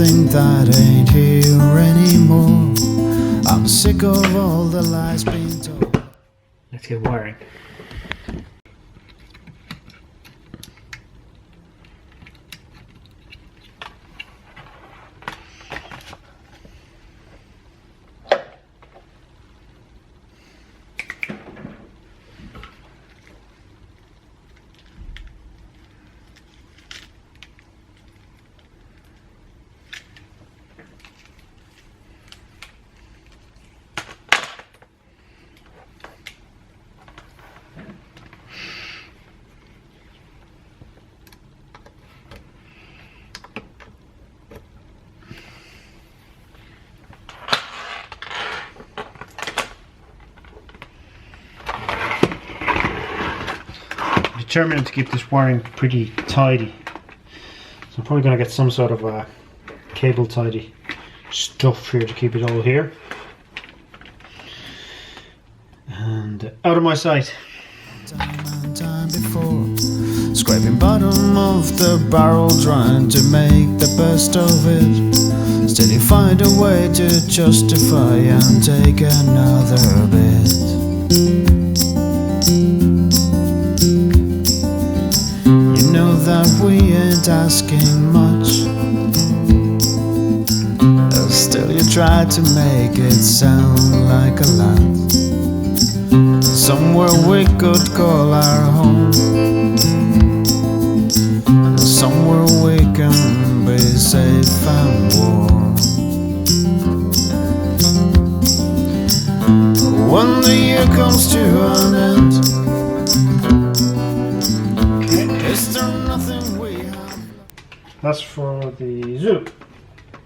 something that ain't here anymore. I'm sick of all the lies being told. Let's get wiring. Determined to keep this wiring pretty tidy, so I'm probably going to get some sort of a cable tidy stuff here to keep it all here and out of my sight. Time and time before, scraping bottom of the barrel, trying to make the best of it. Still you find a way to justify and take another bit. That we ain't asking much, still you try to make it sound like a lot. Somewhere we could call our home, somewhere we can be safe and warm. When the year comes to an end, that's for the zoo,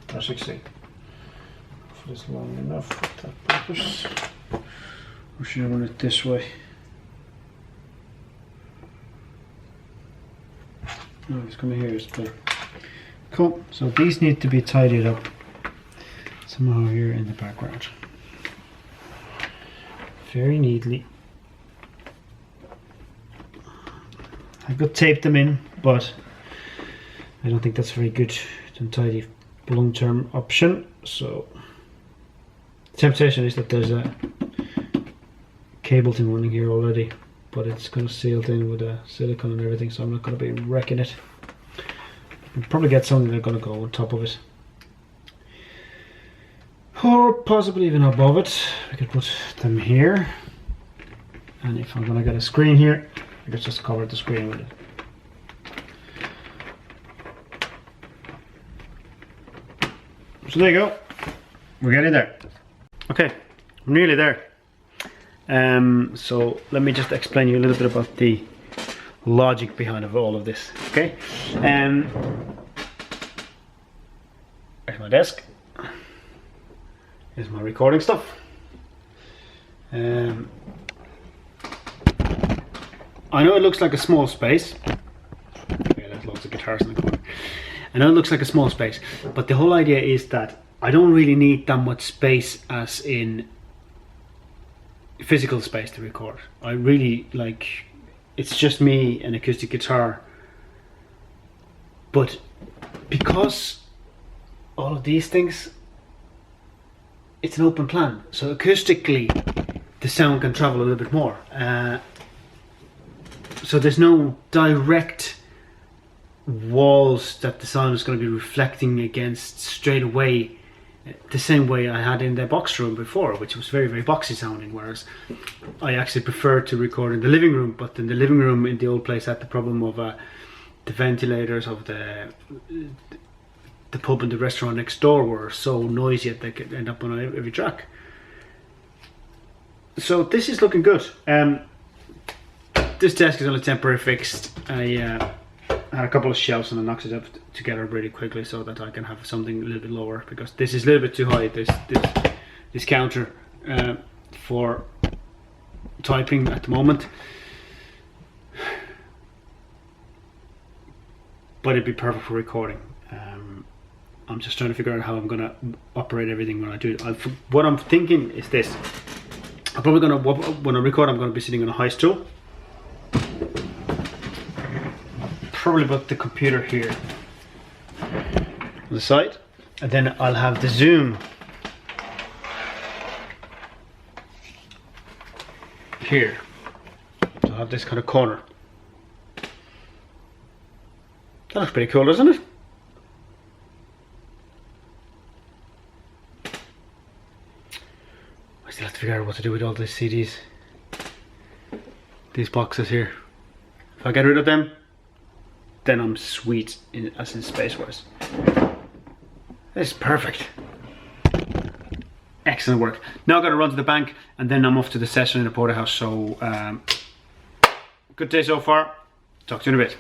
R16. If it's long enough for that purpose, we should run it this way. No, it's coming here. It's good. Cool. So these need to be tidied up somehow here in the background, very neatly. I could tape them in, but I don't think that's very good and tidy long-term option. So the temptation is that there's a cable thing running here already, but it's kind of sealed in with a silicone and everything, so I'm not going to be wrecking it. I'll probably get something that's going to go on top of it, or possibly even above it. We could put them here, and if I'm going to get a screen here, I could just cover the screen with it. So there you go, we're getting there. Okay, I'm nearly there. So let me just explain you a little bit about the logic behind all of this. Okay, there's my desk. Here's my recording stuff. I know it looks like a small space. Okay, there's lots of guitars in the corner. I know it looks like a small space, but the whole idea is that I don't really need that much space, as in physical space, to record. I really like, it's just me, an acoustic guitar, but because all of these things, it's an open plan, so acoustically the sound can travel a little bit more. So there's no direct walls that the sound is going to be reflecting against straight away, the same way I had in the box room before, which was very, very boxy sounding, whereas I actually prefer to record in the living room. But in the living room in the old place had the problem of the ventilators of the pub and the restaurant next door were so noisy that they could end up on every track. So this is looking good. This desk is only temporary fixed. I had a couple of shelves and I knocked it up together really quickly so that I can have something a little bit lower, because this is a little bit too high, this counter for typing at the moment. But it'd be perfect for recording. I'm just trying to figure out how I'm going to operate everything when I do it. What I'm thinking is this. I'm probably going to, when I record, I'm going to be sitting on a high stool. Probably put the computer here on the side, And then I'll have the zoom here. So I'll have this kind of corner. That looks pretty cool, doesn't it? I still have to figure out what to do with all these CDs. These boxes here. If I get rid of them, then I'm sweet as in space-wise. This is perfect. Excellent work. Now I've got to run to the bank and then I'm off to the session in the porterhouse. So, good day so far. Talk to you in a bit.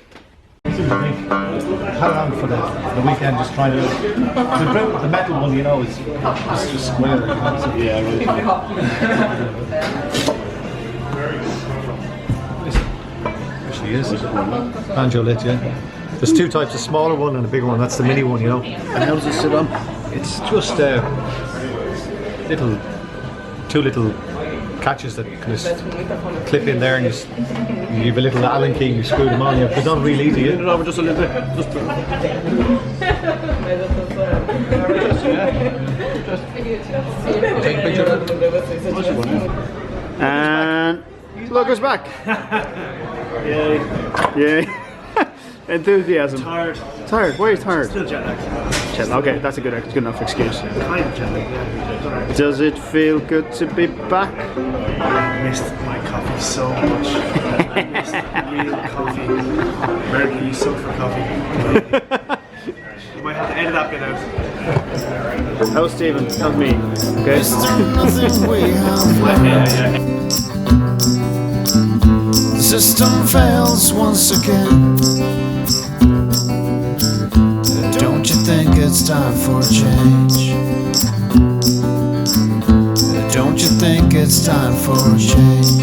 How long for the weekend? Just trying to the metal one, you know, it's just square. You know, so yeah, there she is. Banjo lit, yeah. There's two types: a smaller one and a bigger one. That's the mini one, you know. And how does it sit on? It's just two little catches that kind of clip in there, and you have a little Allen key and you screw them on. They're not really easy. Turn it over just a little bit. Take a picture of it. And look us back. Yay. Yay. Enthusiasm. Tired. Tired? Why are you tired? Still jet lag. Jet lag. Okay, that's a good enough excuse. Kind of jet lag, yeah. Does it feel good to be back? I missed my coffee so much. I missed real coffee. American, you suck for coffee. You might have to edit that bit out. How's Stephen? How's me? Okay. Is there nothing we have learned? The system fails once again. Don't you think it's time for a change? Don't you think it's time for a change?